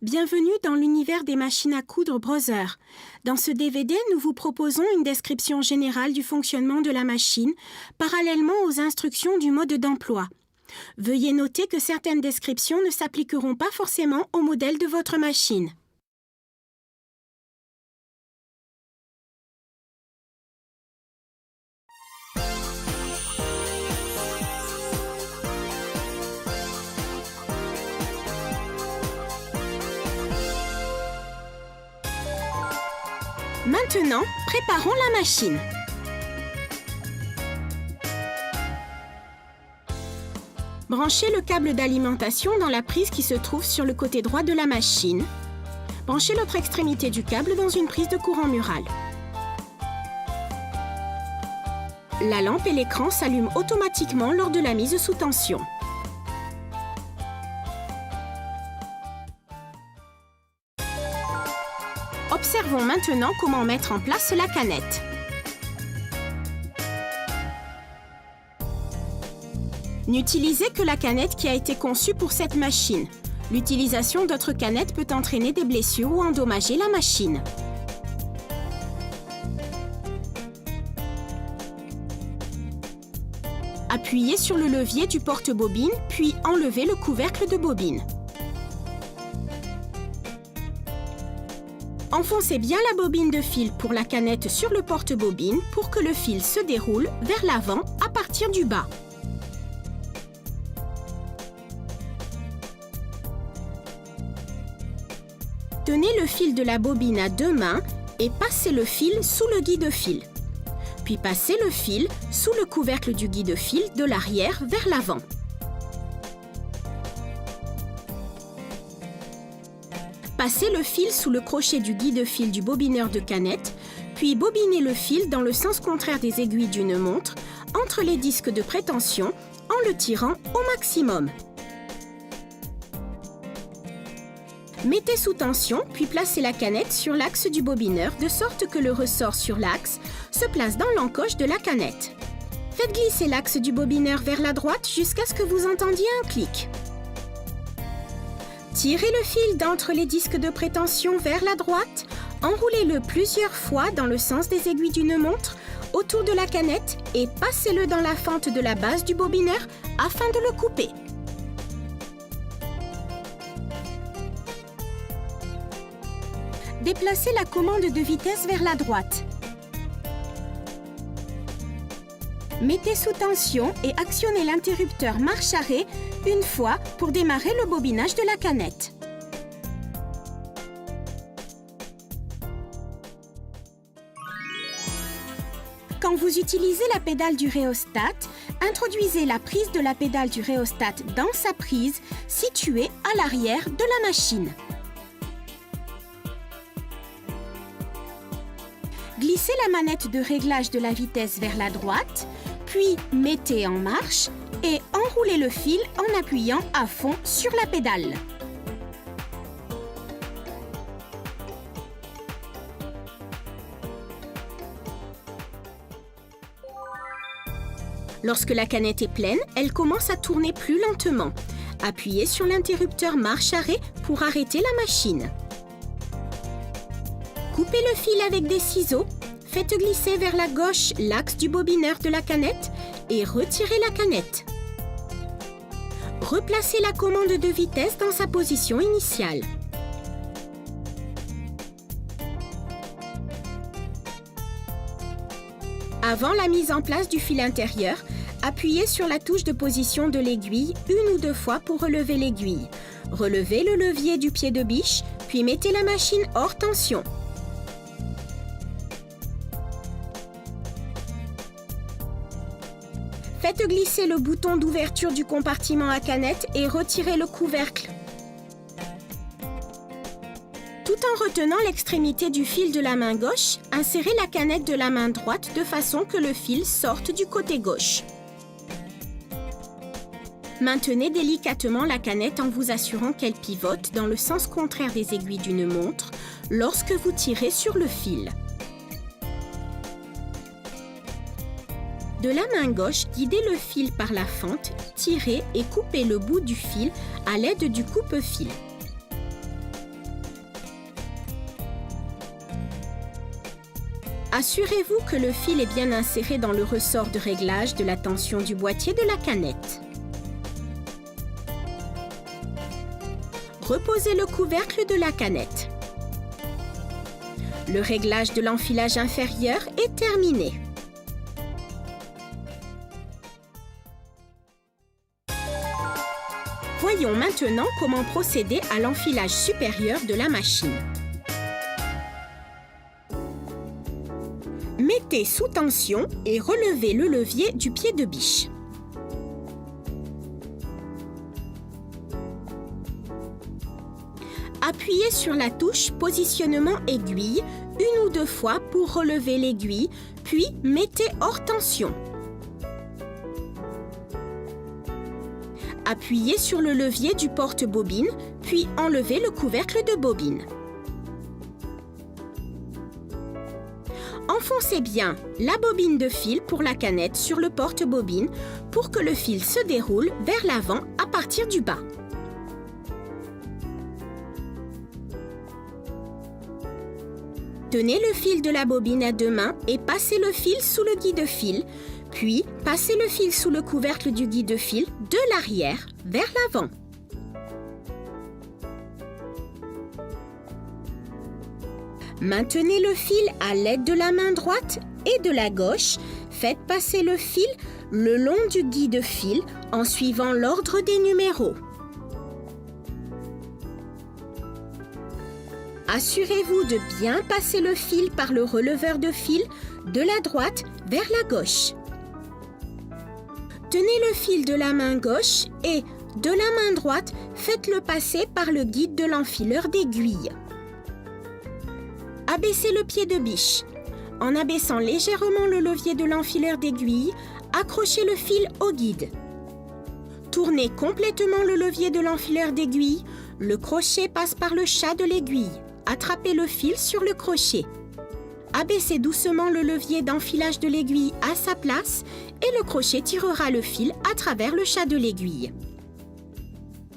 Bienvenue dans l'univers des machines à coudre Brother. Dans ce DVD, nous vous proposons une description générale du fonctionnement de la machine, parallèlement aux instructions du mode d'emploi. Veuillez noter que certaines descriptions ne s'appliqueront pas forcément au modèle de votre machine. Maintenant, préparons la machine. Branchez le câble d'alimentation dans la prise qui se trouve sur le côté droit de la machine. Branchez l'autre extrémité du câble dans une prise de courant mural. La lampe et l'écran s'allument automatiquement lors de la mise sous tension. Observons maintenant comment mettre en place la canette. N'utilisez que la canette qui a été conçue pour cette machine. L'utilisation d'autres canettes peut entraîner des blessures ou endommager la machine. Appuyez sur le levier du porte-bobine, puis enlevez le couvercle de bobine. Enfoncez bien la bobine de fil pour la canette sur le porte-bobine pour que le fil se déroule vers l'avant à partir du bas. Tenez le fil de la bobine à deux mains et passez le fil sous le guide-fil. Puis passez le fil sous le couvercle du guide-fil de l'arrière vers l'avant. Passez le fil sous le crochet du guide-fil du bobineur de canette, puis bobinez le fil dans le sens contraire des aiguilles d'une montre, entre les disques de prétention, en le tirant au maximum. Mettez sous tension, puis placez la canette sur l'axe du bobineur de sorte que le ressort sur l'axe se place dans l'encoche de la canette. Faites glisser l'axe du bobineur vers la droite jusqu'à ce que vous entendiez un clic. Tirez le fil d'entre les disques de prétention vers la droite, enroulez-le plusieurs fois dans le sens des aiguilles d'une montre autour de la canette et passez-le dans la fente de la base du bobineur afin de le couper. Déplacez la commande de vitesse vers la droite. Mettez sous tension et actionnez l'interrupteur marche-arrêt une fois pour démarrer le bobinage de la canette. Quand vous utilisez la pédale du rhéostat, introduisez la prise de la pédale du rhéostat dans sa prise située à l'arrière de la machine. Glissez la manette de réglage de la vitesse vers la droite, puis mettez en marche et enroulez le fil en appuyant à fond sur la pédale. Lorsque la canette est pleine, elle commence à tourner plus lentement. Appuyez sur l'interrupteur marche-arrêt pour arrêter la machine. Coupez le fil avec des ciseaux, faites glisser vers la gauche l'axe du bobineur de la canette et retirez la canette. Replacez la commande de vitesse dans sa position initiale. Avant la mise en place du fil intérieur, appuyez sur la touche de position de l'aiguille une ou deux fois pour relever l'aiguille. Relevez le levier du pied de biche, puis mettez la machine hors tension. Faites glisser le bouton d'ouverture du compartiment à canette et retirez le couvercle. Tout en retenant l'extrémité du fil de la main gauche, insérez la canette de la main droite de façon que le fil sorte du côté gauche. Maintenez délicatement la canette en vous assurant qu'elle pivote dans le sens contraire des aiguilles d'une montre lorsque vous tirez sur le fil. De la main gauche, guidez le fil par la fente, tirez et coupez le bout du fil à l'aide du coupe-fil. Assurez-vous que le fil est bien inséré dans le ressort de réglage de la tension du boîtier de la canette. Reposez le couvercle de la canette. Le réglage de l'enfilage inférieur est terminé. Voyons maintenant comment procéder à l'enfilage supérieur de la machine. Mettez sous tension et relevez le levier du pied de biche. Appuyez sur la touche positionnement aiguille une ou deux fois pour relever l'aiguille, puis mettez hors tension. Appuyez sur le levier du porte-bobine, puis enlevez le couvercle de bobine. Enfoncez bien la bobine de fil pour la canette sur le porte-bobine pour que le fil se déroule vers l'avant à partir du bas. Tenez le fil de la bobine à deux mains et passez le fil sous le guide-fil, puis passez le fil sous le couvercle du guide-fil de l'arrière vers l'avant. Maintenez le fil à l'aide de la main droite et de la gauche. Faites passer le fil le long du guide-fil en suivant l'ordre des numéros. Assurez-vous de bien passer le fil par le releveur de fil de la droite vers la gauche. Tenez le fil de la main gauche et, de la main droite, faites-le passer par le guide de l'enfileur d'aiguille. Abaissez le pied de biche. En abaissant légèrement le levier de l'enfileur d'aiguille, accrochez le fil au guide. Tournez complètement le levier de l'enfileur d'aiguille. Le crochet passe par le chat de l'aiguille. Attrapez le fil sur le crochet. Abaissez doucement le levier d'enfilage de l'aiguille à sa place et le crochet tirera le fil à travers le chat de l'aiguille.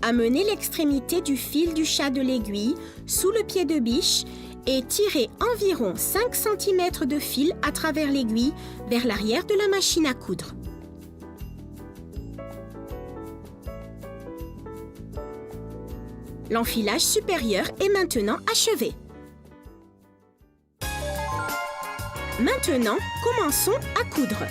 Amenez l'extrémité du fil du chat de l'aiguille sous le pied de biche et tirez environ 5 cm de fil à travers l'aiguille vers l'arrière de la machine à coudre. L'enfilage supérieur est maintenant achevé. Maintenant, commençons à coudre.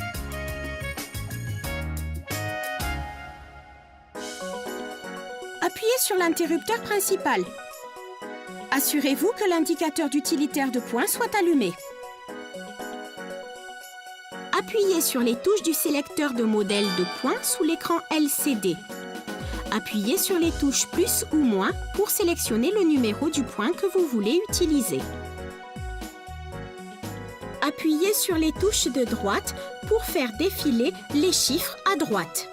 Appuyez sur l'interrupteur principal. Assurez-vous que l'indicateur d'utilitaire de point soit allumé. Appuyez sur les touches du sélecteur de modèle de point sous l'écran LCD. Appuyez sur les touches plus ou moins pour sélectionner le numéro du point que vous voulez utiliser. Appuyez sur les touches de droite pour faire défiler les chiffres à droite.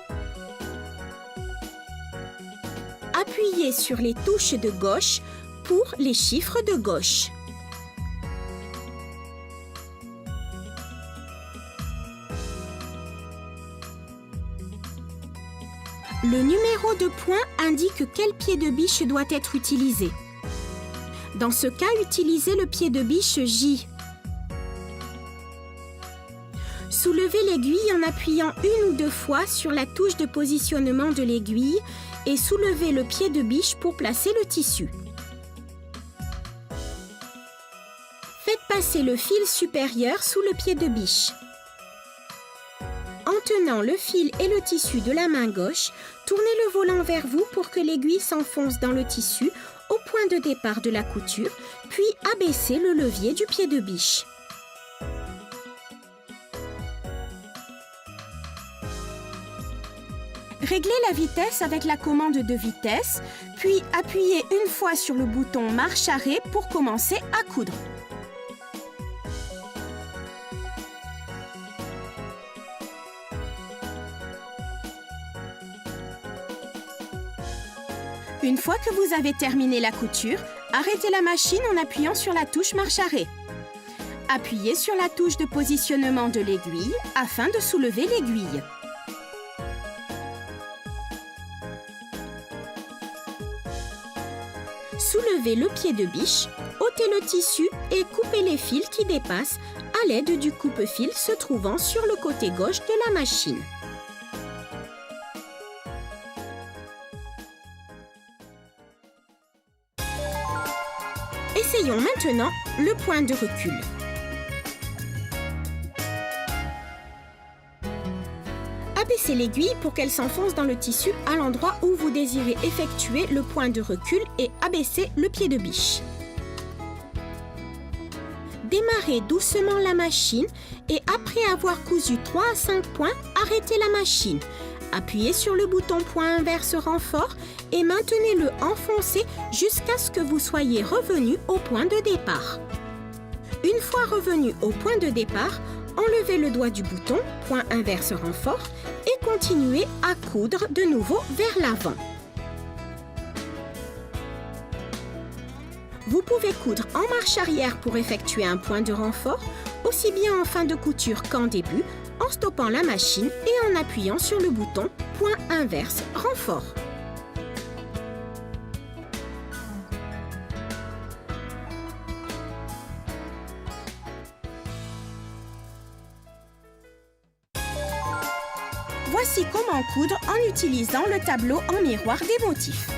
Appuyez sur les touches de gauche pour les chiffres de gauche. Le numéro de point indique quel pied de biche doit être utilisé. Dans ce cas, utilisez le pied de biche J. Soulevez l'aiguille en appuyant une ou deux fois sur la touche de positionnement de l'aiguille et soulevez le pied de biche pour placer le tissu. Faites passer le fil supérieur sous le pied de biche. En tenant le fil et le tissu de la main gauche, tournez le volant vers vous pour que l'aiguille s'enfonce dans le tissu au point de départ de la couture, puis abaissez le levier du pied de biche. Réglez la vitesse avec la commande de vitesse, puis appuyez une fois sur le bouton marche arrêt pour commencer à coudre. Une fois que vous avez terminé la couture, arrêtez la machine en appuyant sur la touche marche arrêt. Appuyez sur la touche de positionnement de l'aiguille afin de soulever l'aiguille. Soulevez le pied de biche, ôtez le tissu et coupez les fils qui dépassent à l'aide du coupe-fil se trouvant sur le côté gauche de la machine. Essayons maintenant le point de recul. Abaissez l'aiguille pour qu'elle s'enfonce dans le tissu à l'endroit où vous désirez effectuer le point de recul et abaissez le pied de biche. Démarrez doucement la machine et après avoir cousu 3 à 5 points, arrêtez la machine. Appuyez sur le bouton point inverse renfort et maintenez-le enfoncé jusqu'à ce que vous soyez revenu au point de départ. Une fois revenu au point de départ, enlevez le doigt du bouton point inverse renfort et continuez à coudre de nouveau vers l'avant. Vous pouvez coudre en marche arrière pour effectuer un point de renfort, aussi bien en fin de couture qu'en début, en stoppant la machine et en appuyant sur le bouton point inverse renfort. Voici comment coudre en utilisant le tableau en miroir des motifs.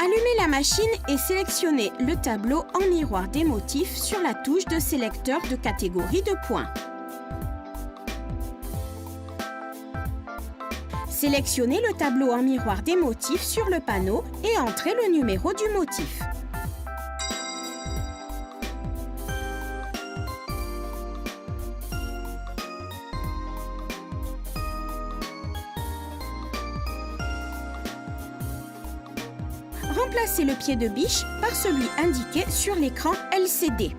Allumez la machine et sélectionnez le tableau en miroir des motifs sur la touche de sélecteur de catégorie de points. Sélectionnez le tableau en miroir des motifs sur le panneau et entrez le numéro du motif. Remplacez le pied de biche par celui indiqué sur l'écran LCD.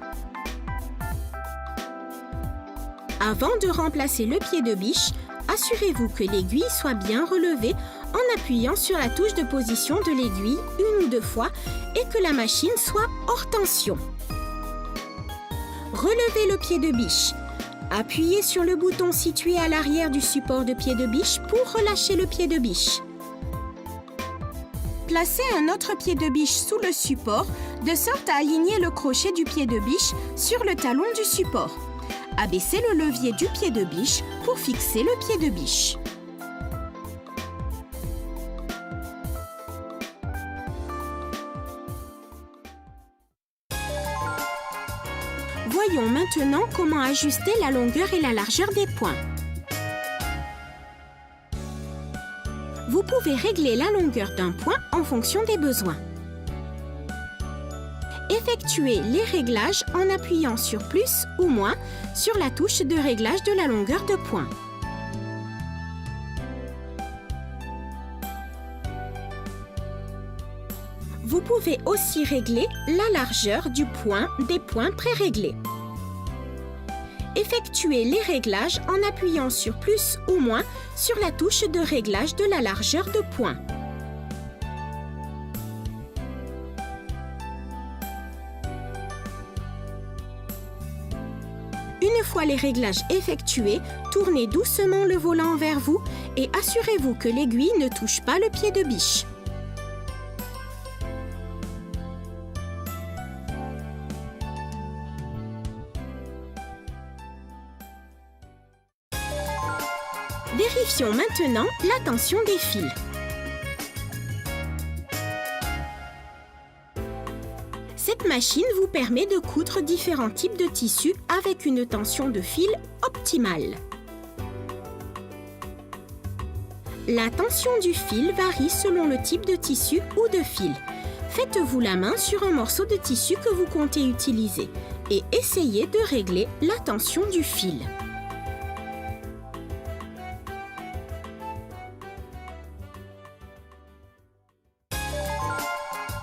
Avant de remplacer le pied de biche, assurez-vous que l'aiguille soit bien relevée en appuyant sur la touche de position de l'aiguille une ou deux fois et que la machine soit hors tension. Relevez le pied de biche. Appuyez sur le bouton situé à l'arrière du support de pied de biche pour relâcher le pied de biche. Placez un autre pied de biche sous le support, de sorte à aligner le crochet du pied de biche sur le talon du support. Abaissez le levier du pied de biche pour fixer le pied de biche. Voyons maintenant comment ajuster la longueur et la largeur des points. Vous pouvez régler la longueur d'un point en fonction des besoins. Effectuez les réglages en appuyant sur plus ou moins sur la touche de réglage de la longueur de point. Vous pouvez aussi régler la largeur du point des points pré-réglés. Effectuez les réglages en appuyant sur plus ou moins sur la touche de réglage de la largeur de point. Une fois les réglages effectués, tournez doucement le volant vers vous et assurez-vous que l'aiguille ne touche pas le pied de biche. Vérifions maintenant la tension des fils. Cette machine vous permet de coudre différents types de tissus avec une tension de fil optimale. La tension du fil varie selon le type de tissu ou de fil. Faites-vous la main sur un morceau de tissu que vous comptez utiliser et essayez de régler la tension du fil.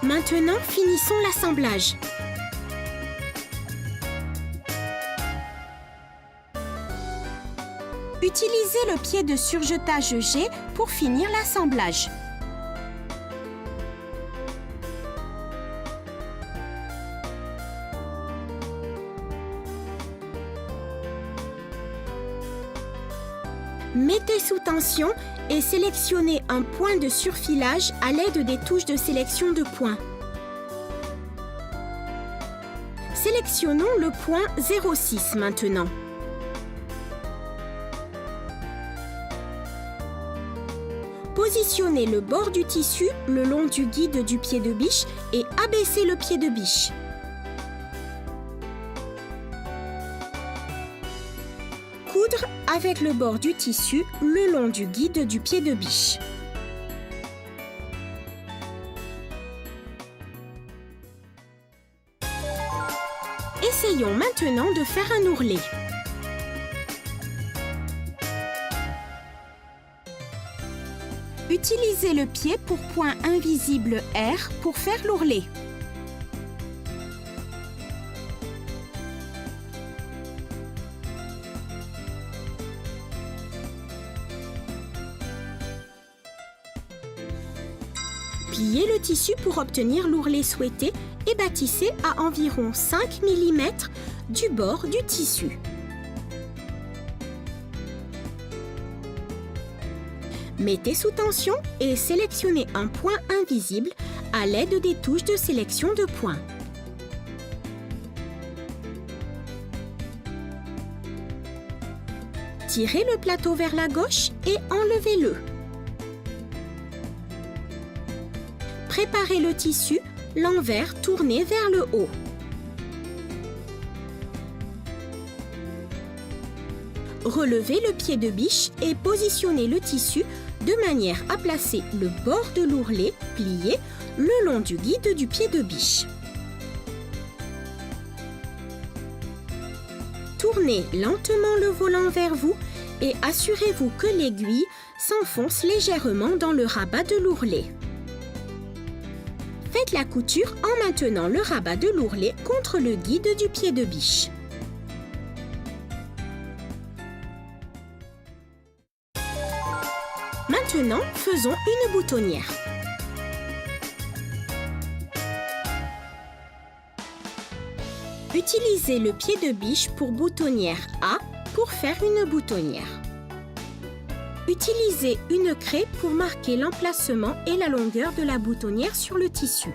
Maintenant, finissons l'assemblage. Utilisez le pied de surjetage G pour finir l'assemblage. Mettez sous tension et sélectionnez un point de surfilage à l'aide des touches de sélection de points. Sélectionnons le point 0,6 maintenant. Positionnez le bord du tissu le long du guide du pied de biche et abaissez le pied de biche. Coudre avec le bord du tissu le long du guide du pied de biche. Essayons maintenant de faire un ourlet. Utilisez le pied pour point invisible R pour faire l'ourlet. Pliez le tissu pour obtenir l'ourlet souhaité et bâtissez à environ 5 mm du bord du tissu. Mettez sous tension et sélectionnez un point invisible à l'aide des touches de sélection de points. Tirez le plateau vers la gauche et enlevez-le. Préparez le tissu, l'envers tourné vers le haut. Relevez le pied de biche et positionnez le tissu de manière à placer le bord de l'ourlet plié le long du guide du pied de biche. Tournez lentement le volant vers vous et assurez-vous que l'aiguille s'enfonce légèrement dans le rabat de l'ourlet. Faites la couture en maintenant le rabat de l'ourlet contre le guide du pied de biche. Maintenant, faisons une boutonnière. Utilisez le pied de biche pour boutonnière A pour faire une boutonnière. Utilisez une craie pour marquer l'emplacement et la longueur de la boutonnière sur le tissu.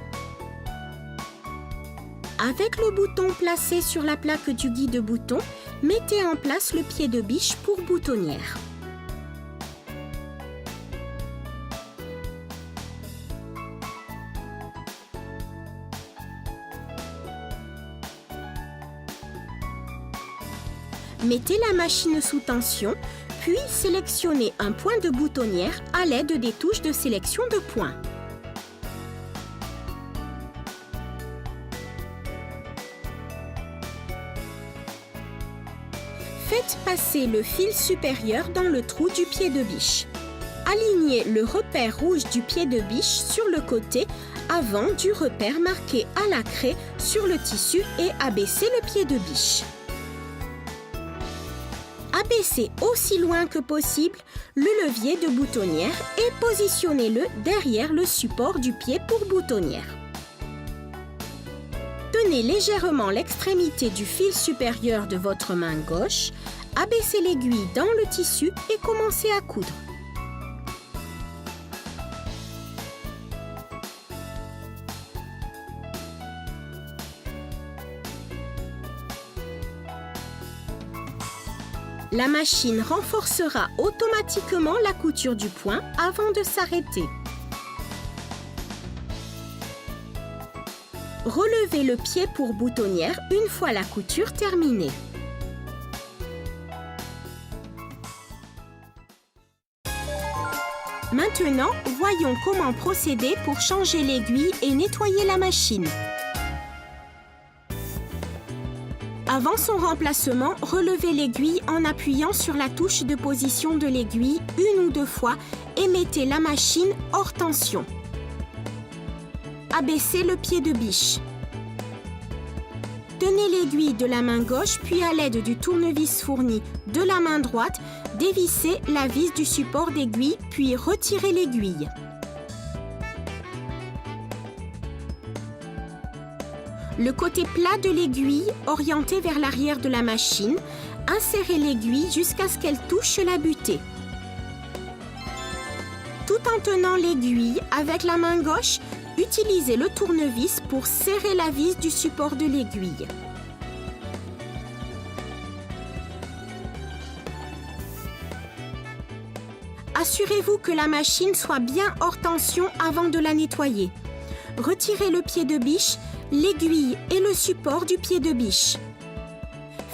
Avec le bouton placé sur la plaque du guide bouton, mettez en place le pied de biche pour boutonnière. Mettez la machine sous tension, puis sélectionnez un point de boutonnière à l'aide des touches de sélection de points. Faites passer le fil supérieur dans le trou du pied de biche. Alignez le repère rouge du pied de biche sur le côté avant du repère marqué à la craie sur le tissu et abaissez le pied de biche. Abaissez aussi loin que possible le levier de boutonnière et positionnez-le derrière le support du pied pour boutonnière. Tenez légèrement l'extrémité du fil supérieur de votre main gauche, abaissez l'aiguille dans le tissu et commencez à coudre. La machine renforcera automatiquement la couture du point avant de s'arrêter. Relevez le pied pour boutonnière une fois la couture terminée. Maintenant, voyons comment procéder pour changer l'aiguille et nettoyer la machine. Avant son remplacement, relevez l'aiguille en appuyant sur la touche de position de l'aiguille une ou deux fois et mettez la machine hors tension. Abaissez le pied de biche. Tenez l'aiguille de la main gauche puis à l'aide du tournevis fourni de la main droite, dévissez la vis du support d'aiguille puis retirez l'aiguille. Le côté plat de l'aiguille orienté vers l'arrière de la machine, insérez l'aiguille jusqu'à ce qu'elle touche la butée. Tout en tenant l'aiguille avec la main gauche, utilisez le tournevis pour serrer la vis du support de l'aiguille. Assurez-vous que la machine soit bien hors tension avant de la nettoyer. Retirez le pied de biche, l'aiguille et le support du pied de biche.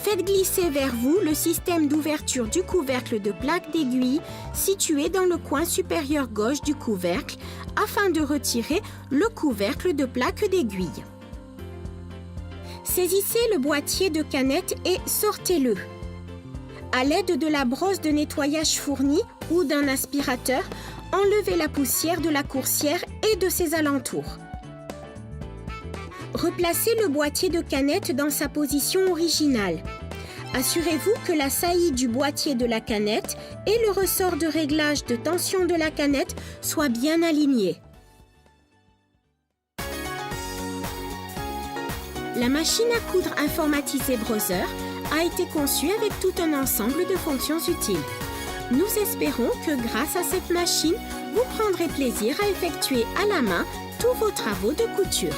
Faites glisser vers vous le système d'ouverture du couvercle de plaque d'aiguille situé dans le coin supérieur gauche du couvercle afin de retirer le couvercle de plaque d'aiguille. Saisissez le boîtier de canette et sortez-le. À l'aide de la brosse de nettoyage fournie ou d'un aspirateur, enlevez la poussière de la coursière et de ses alentours. Replacez le boîtier de canette dans sa position originale. Assurez-vous que la saillie du boîtier de la canette et le ressort de réglage de tension de la canette soient bien alignés. La machine à coudre informatisée Brother a été conçue avec tout un ensemble de fonctions utiles. Nous espérons que grâce à cette machine, vous prendrez plaisir à effectuer à la main tous vos travaux de couture.